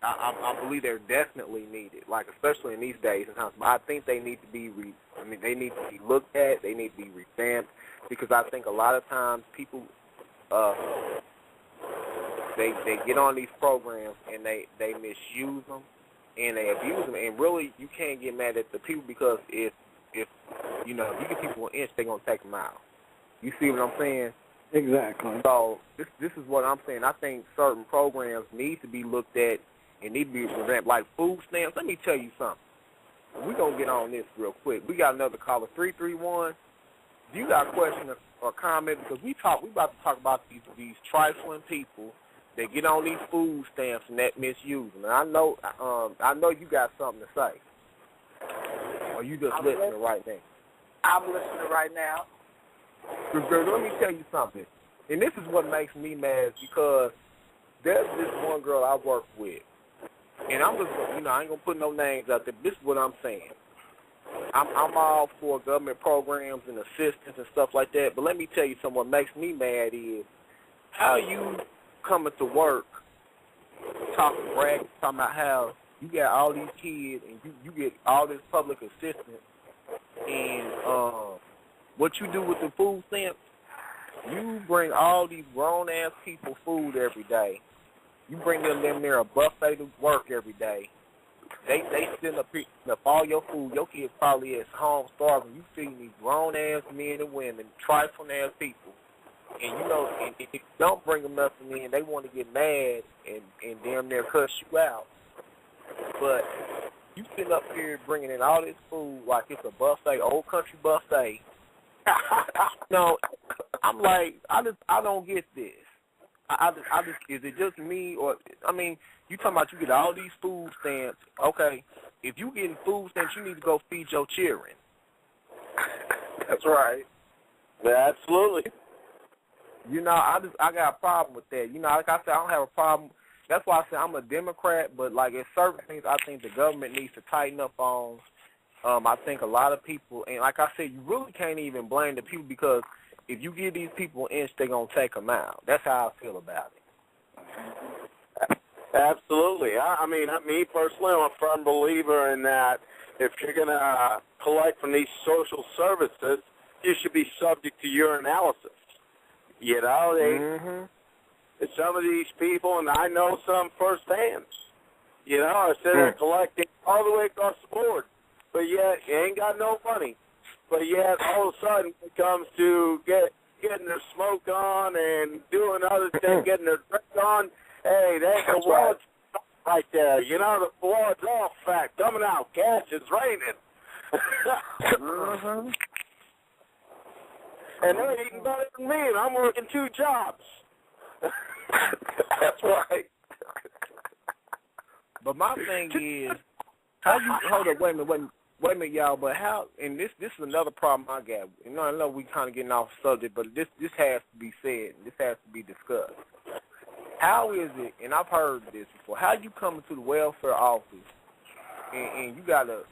I believe they're definitely needed, like especially in these days and times. But I think they need to be they need to be looked at. They need to be revamped because I think a lot of times people uh, they get on these programs and they misuse them and they abuse them. And really, you can't get mad at the people because if you know if you give people an inch, they're gonna take them out. You see what I'm saying? Exactly. So this is what I'm saying. I think certain programs need to be looked at and need to be revamped, like food stamps. Let me tell you something. We're going to get on this real quick. We got another caller, 331. Do you got a question or comment? Because we about to talk about these trifling people that get on these food stamps and that misuse them. And I know you got something to say. Or you just listening right now? I'm listening right now. Girl, let me tell you something. And this is what makes me mad because there's this one girl I work with. And I'm just, I ain't going to put no names out there. This is what I'm saying. I'm all for government programs and assistance and stuff like that. But let me tell you something. What makes me mad is how you coming to work talking about how you got all these kids and you get all this public assistance and what you do with the food stamps, you bring all these grown-ass people food every day. You bring them there a buffet to work every day. They send up all your food. Your kids probably at home starving. You feeding these grown-ass men and women, trifling-ass people. And, and if you don't bring them nothing in, they want to get mad and damn near cuss you out. But you sit up here bringing in all this food like it's a buffet, old country buffet. I'm like, I don't get this. I just, is it just me or, you talking about you get all these food stamps. Okay, if you getting food stamps, you need to go feed your children. That's right. Yeah, absolutely. I got a problem with that. Like I said, I don't have a problem. That's why I said I'm a Democrat, but like at certain things I think the government needs to tighten up on. I think a lot of people, and like I said, you really can't even blame the people because if you give these people an inch, they're going to take them out. That's how I feel about it. Absolutely. Me personally, I'm a firm believer in that if you're going to collect from these social services, you should be subject to your analysis. Some of these people, and I know some firsthand, are sitting there collecting all the way across the board, but yet you ain't got no money. But yet, all of a sudden, when it comes to getting their smoke on and doing other things, getting their drink on, hey, the wallet's right there. The wallet's all fat, coming out, cash is raining. And they're eating better than me, and I'm working 2 jobs. That's right. But my thing is, hold up, wait a minute, y'all, but how, and this is another problem I got. I know we kind of getting off subject, but this has to be said. This has to be discussed. How is it, and I've heard this before, how you come into the welfare office and you got to,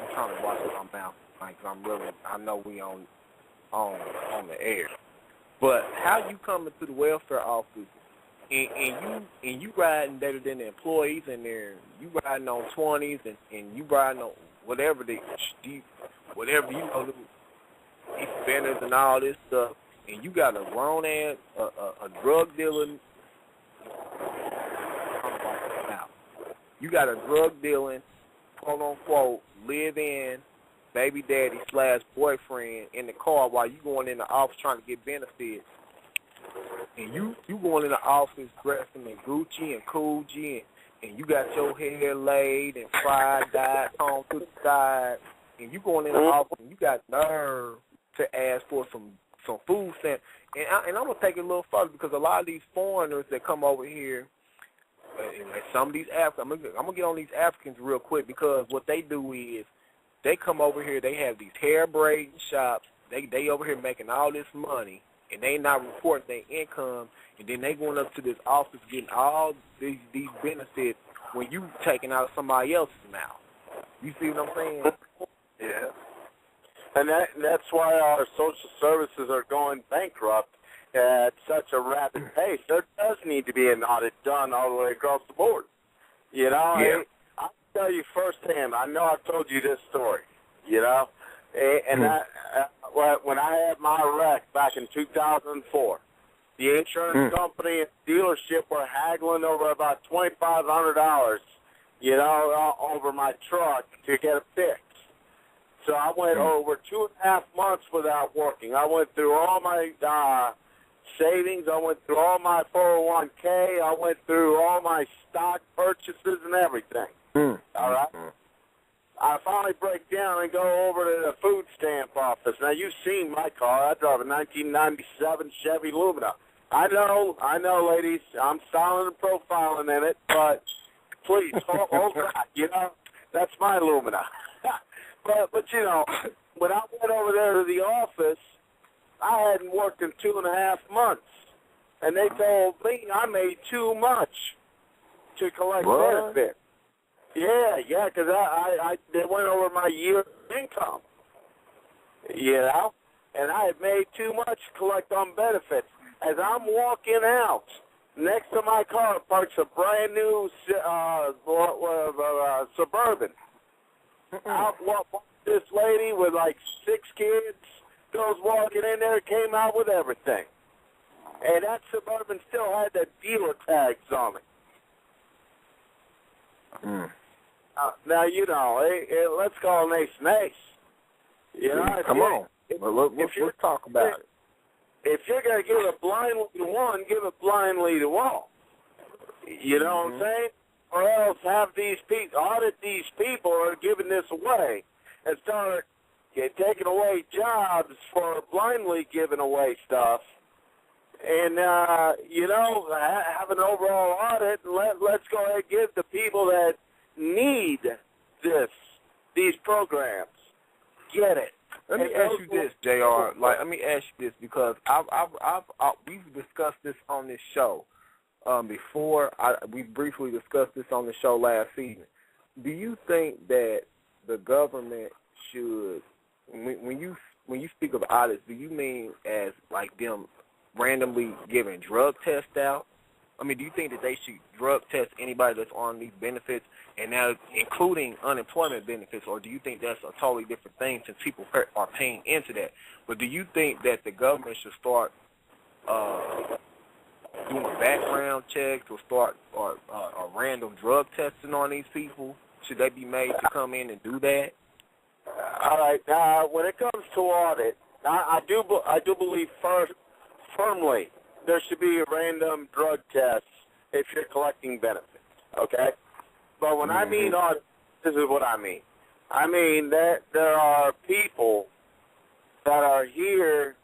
I'm trying to watch my mouth, because I know we on the air, but how you come into the welfare office and you riding better than the employees in there, you riding on 20s and you riding on whatever these banners and all this stuff, and you got a grown ass, a drug dealer. You got a drug dealing, quote unquote, live in baby daddy / boyfriend in the car while you going in the office trying to get benefits, and you going in the office dressing in Gucci and Coogee and you got your hair laid and fried, dyed, combed to the side, and you going in the office and you got nerve to ask for some food stamps. And I'm going to take it a little further because a lot of these foreigners that come over here, and some of these Africans, I'm going to get on these Africans real quick because what they do is they come over here, they have these hair braiding shops, they over here making all this money, and they not reporting their income, and then they going up to this office getting all these benefits when you taking out somebody else's mouth. You see what I'm saying? Yeah. And that's why our social services are going bankrupt at such a rapid pace. There does need to be an audit done all the way across the board. You know, Yeah. I'll tell you firsthand. I know I've told you this story, you know. And when I had my wreck back in 2004, the insurance company and dealership were haggling over about $2,500, you know, over my truck to get it fixed. So I went over 2.5 months without working. I went through all my savings. I went through all my 401k. I went through all my stock purchases and everything. All right? I finally break down and go over to the food stamp office. Now, you've seen my car. I drive a 1997 Chevy Lumina. I know, ladies. I'm styling and profiling in it, but please, hold back. You know, that's my Lumina. But you know, when I went over there to the office, I hadn't worked in 2.5 months, and they told me I made too much to collect benefits. Yeah, because they went over my year income, you know, and I had made too much to collect on benefits. As I'm walking out, next to my car parks a brand new Suburban. Out walked this lady with like 6 kids, goes walking in there, came out with everything. And that Suburban still had the dealer tags on it. Now, you know, let's call an ace an ace. You know, Come on. Let's talk about it. If you're going to give it blindly to one, give it blindly to all. You know what I'm saying? Or else have these people, audit these people who are giving this away and start taking away jobs for blindly giving away stuff. And, you know, have an overall audit and let's go ahead and give the people that need these programs. Get it. Let me ask you this, JR. Let me ask you this because we've discussed this on this show before. We briefly discussed this on the show last season. Do you think that the government should, when you speak of audits, do you mean as like them randomly giving drug tests out? I mean, do you think that they should drug test anybody that's on these benefits, and now including unemployment benefits, or do you think that's a totally different thing since people are paying into that? But do you think that the government should start doing background checks or start a random drug testing on these people? Should they be made to come in and do that? All right. When it comes to audit, I do believe firmly there should be a random drug test if you're collecting benefits, okay? But when I mean audit, this is what I mean. I mean that there are people that are here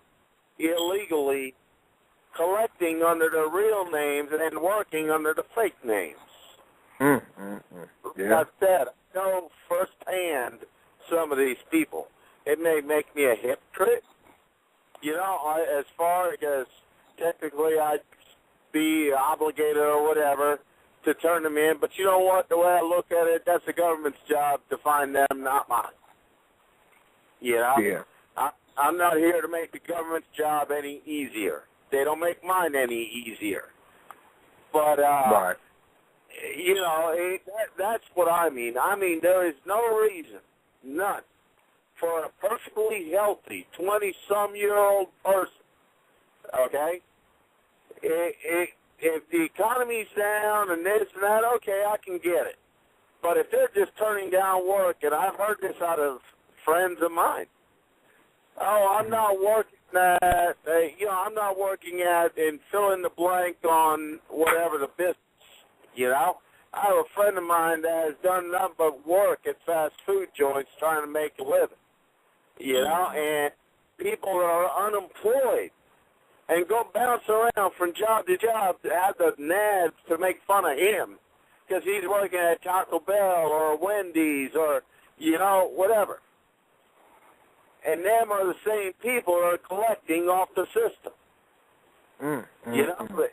illegally collecting under their real names and working under the fake names. Yeah. That said, I know firsthand some of these people. It may make me a hypocrite, you know, as far as technically I'd be obligated or whatever to turn them in. But you know what? The way I look at it, that's the government's job to find them, not mine. You know? Yeah. I'm not here to make the government's job any easier. They don't make mine any easier. But, right. You know, that's what I mean. I mean, there is no reason, none, for a perfectly healthy 20-some-year-old person, okay? If the economy's down and this and that, okay, I can get it. But if they're just turning down work, and I've heard this out of friends of mine, I'm not working at, I'm not working at and fill in the blank on whatever the business, you know? I have a friend of mine that has done nothing but work at fast food joints trying to make a living, you know, and people are unemployed and go bounce around from job to job to have the nads to make fun of him because he's working at Taco Bell or Wendy's or, you know, whatever. And them are the same people that are collecting off the system. You know, but,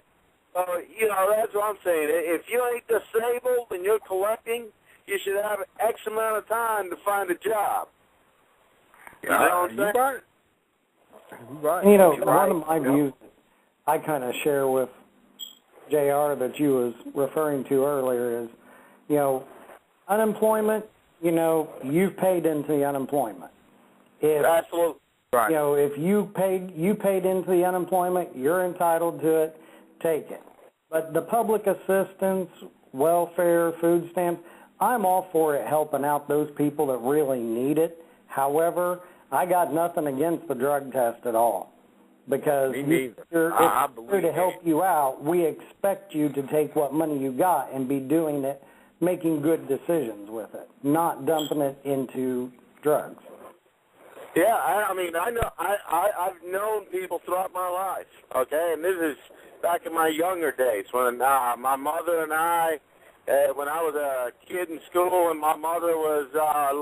you know, that's what I'm saying. If you ain't disabled and you're collecting, you should have X amount of time to find a job. You know what I'm saying? Right. You know, one of my views I kind of share with JR that you was referring to earlier is, you know, unemployment, you know, you've paid into the unemployment. If, Absolutely. Right. you know, if you paid into the unemployment, you're entitled to it, take it. But the public assistance, welfare, food stamps, I'm all for it helping out those people that really need it. However, I got nothing against the drug test at all. Because Me neither. if we're to help you out, we expect you to take what money you got and be doing it, making good decisions with it, not dumping it into drugs. Yeah, I mean, I know, I've known people throughout my life, okay, and this is back in my younger days when my mother and I, when I was a kid in school and my mother was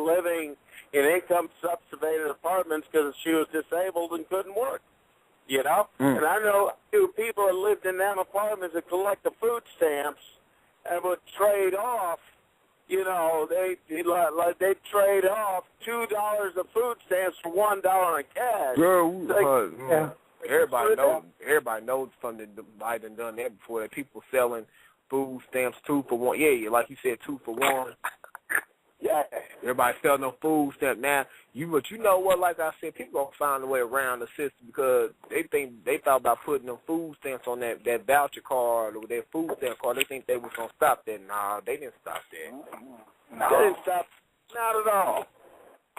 living in income-subsidied apartments because she was disabled and couldn't work, you know? And I know people that lived in them apartments that collect the food stamps and would trade off, you know, they'd trade off $2 of food stamps for $1 in cash. Girl, everybody knows something Biden done that before. That people selling food stamps 2 for 1. Yeah, like you said, 2 for 1. Yeah. Everybody selling them food stamps now. But you know what? Like I said, people gonna find a way around the system because they thought about putting them food stamps on that voucher card or that food stamp card. They think they was gonna stop that. Nah, they didn't stop that. No. They didn't stop. Not at all.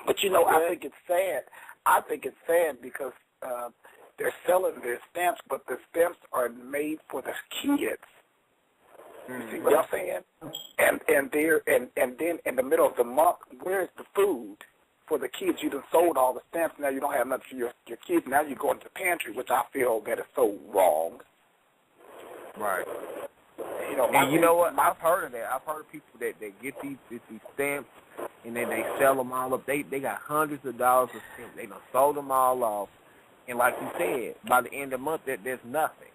But, you know, I think it's sad. I think it's sad because they're selling their stamps, but the stamps are made for the kids. You see what I'm saying? And then in the middle of the month, where's the food for the kids? You done sold all the stamps. Now you don't have nothing for your kids. Now you go into the pantry, which I feel that is so wrong. Right. You know, and you know what? I've heard of that. I've heard of people that get these stamps and then they sell them all up. They got hundreds of dollars of stamps. They done sold them all off. And like you said, by the end of the month, there's nothing.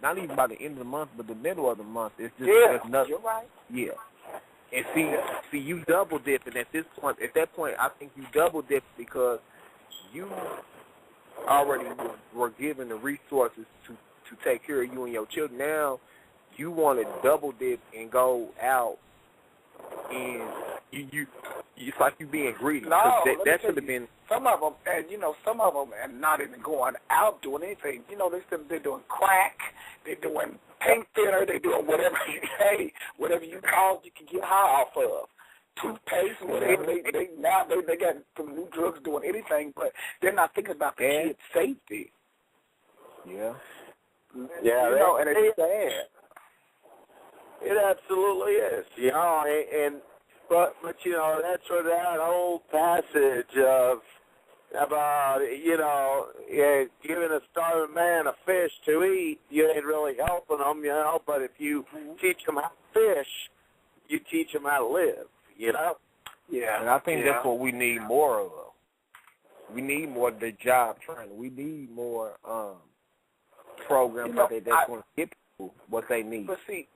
Not even by the end of the month, but the middle of the month, it's just there's nothing. You're right. Yeah. And see, you double dipping at this point. At that point, I think you double dipped because you already were given the resources to take care of you and your children. Now, you want to double dip and go out, and it's like you being greedy. No, that should have been. Some of them, and some of them are not even going out doing anything. You know, they're doing crack, they're doing paint thinner, they're doing whatever. Hey, whatever you call, you can get high off of. Toothpaste, whatever. They got some new drugs doing anything, but they're not thinking about the kids' safety. Yeah. Yeah, and it's sad. It absolutely is, you know, but you know, that's where that old passage about, you know, giving a starving man a fish to eat, you ain't really helping them, you know, but if you teach them how to fish, you teach them how to live, you know? Yeah. And I think that's what we need more of. We need more of the job training. We need more programs that's going to get people what they need. But see,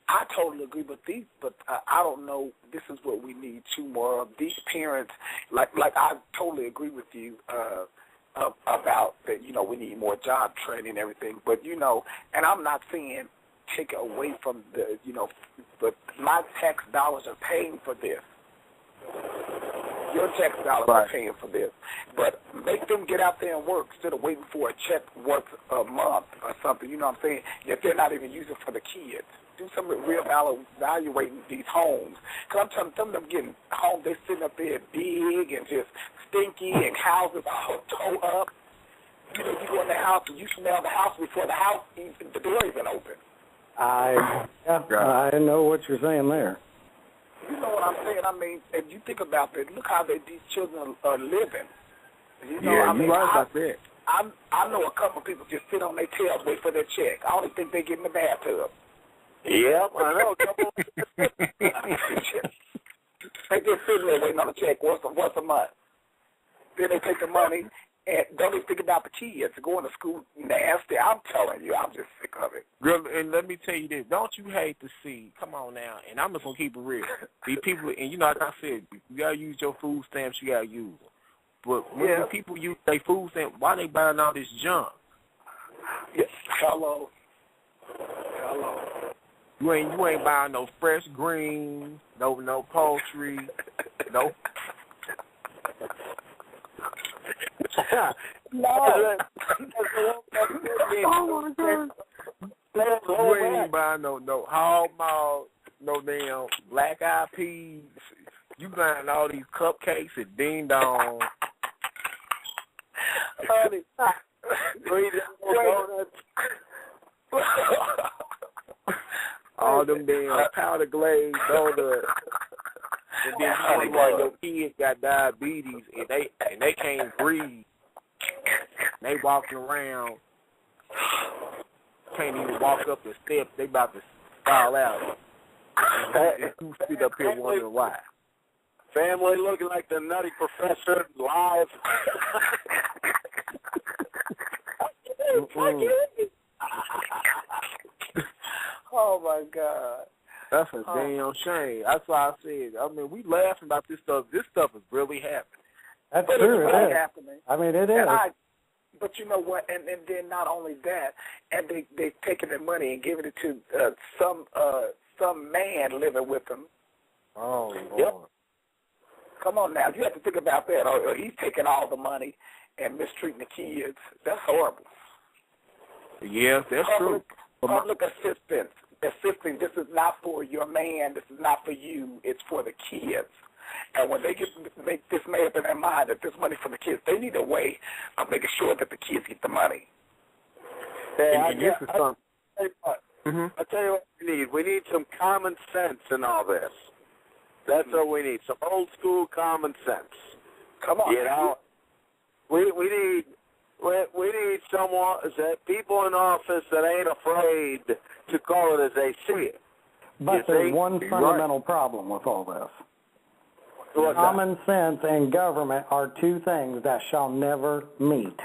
I totally agree with these, but I don't know. This is what we need too more of. These parents, like I totally agree with you about that. You know, we need more job training and everything. But you know, and I'm not saying take away from the, you know, but my tax dollars are paying for this. Your tax dollars are paying for this. But make them get out there and work instead of waiting for a check once a month or something. You know what I'm saying? If they're not even using for the kids. Do some reevaluating these homes. Because I'm telling some of them getting homes, they're sitting up there big and just stinky and houses all tore up. You know, you go in the house and you smell the house before the door even open. I know what you're saying there. You know what I'm saying? I mean, if you think about that, look how these children are living. You know, yeah, I mean, you're right about that. I know a couple of people just sit on their tails, wait for their check. I don't think they get in the bathtub. Yep, I know a couple. They just sitting there waiting on a check once a month. Then they take the money and don't even think about the kids going to school nasty. I'm telling you, I'm just sick of it. Girl, and let me tell you this, don't you hate to see, come on now, and I'm just going to keep it real. These people, and you know, like I said, you got to use your food stamps, you got to use them. But when the people use their food stamps, why they buying all this junk? Yes. Hello. You ain't buying no fresh greens. no poultry, no. No. Oh my God. You ain't buying no hog maws, no damn black eyed peas. You buying all these cupcakes and ding dong. Honey, all them damn powder glazed donuts. And then you wonder why your kids got diabetes and they can't breathe. They walking around, can't even walk up the steps. They about to fall out. And you sit up here wondering why. Family looking like the Nutty Professor live. Oh my God. That's a damn shame. That's why I said, I mean, we laughing about this stuff. This stuff is really happening. That's But true. it's It really is. happening. I mean, it is. And but you know what? And then not only that, and they taking their money and giving it to some man living with them. Oh, Lord. Yep. Come on now, you have to think about that. Or he's taking all the money and mistreating the kids. That's horrible. Yes, that's true. Public assistance. Assisting, this is not for your man, this is not for you, it's for the kids. And when they make this made up in their mind that this money for the kids, they need a way of making sure that the kids get the money. Yeah, and this is something. I tell you what we need. We need some common sense in all this. That's what we need. Some old school common sense. Come on. You know, we need someone, that people in office that ain't afraid to call it as they see it. But there's one fundamental problem with all this. Common sense and government are two things that shall never meet.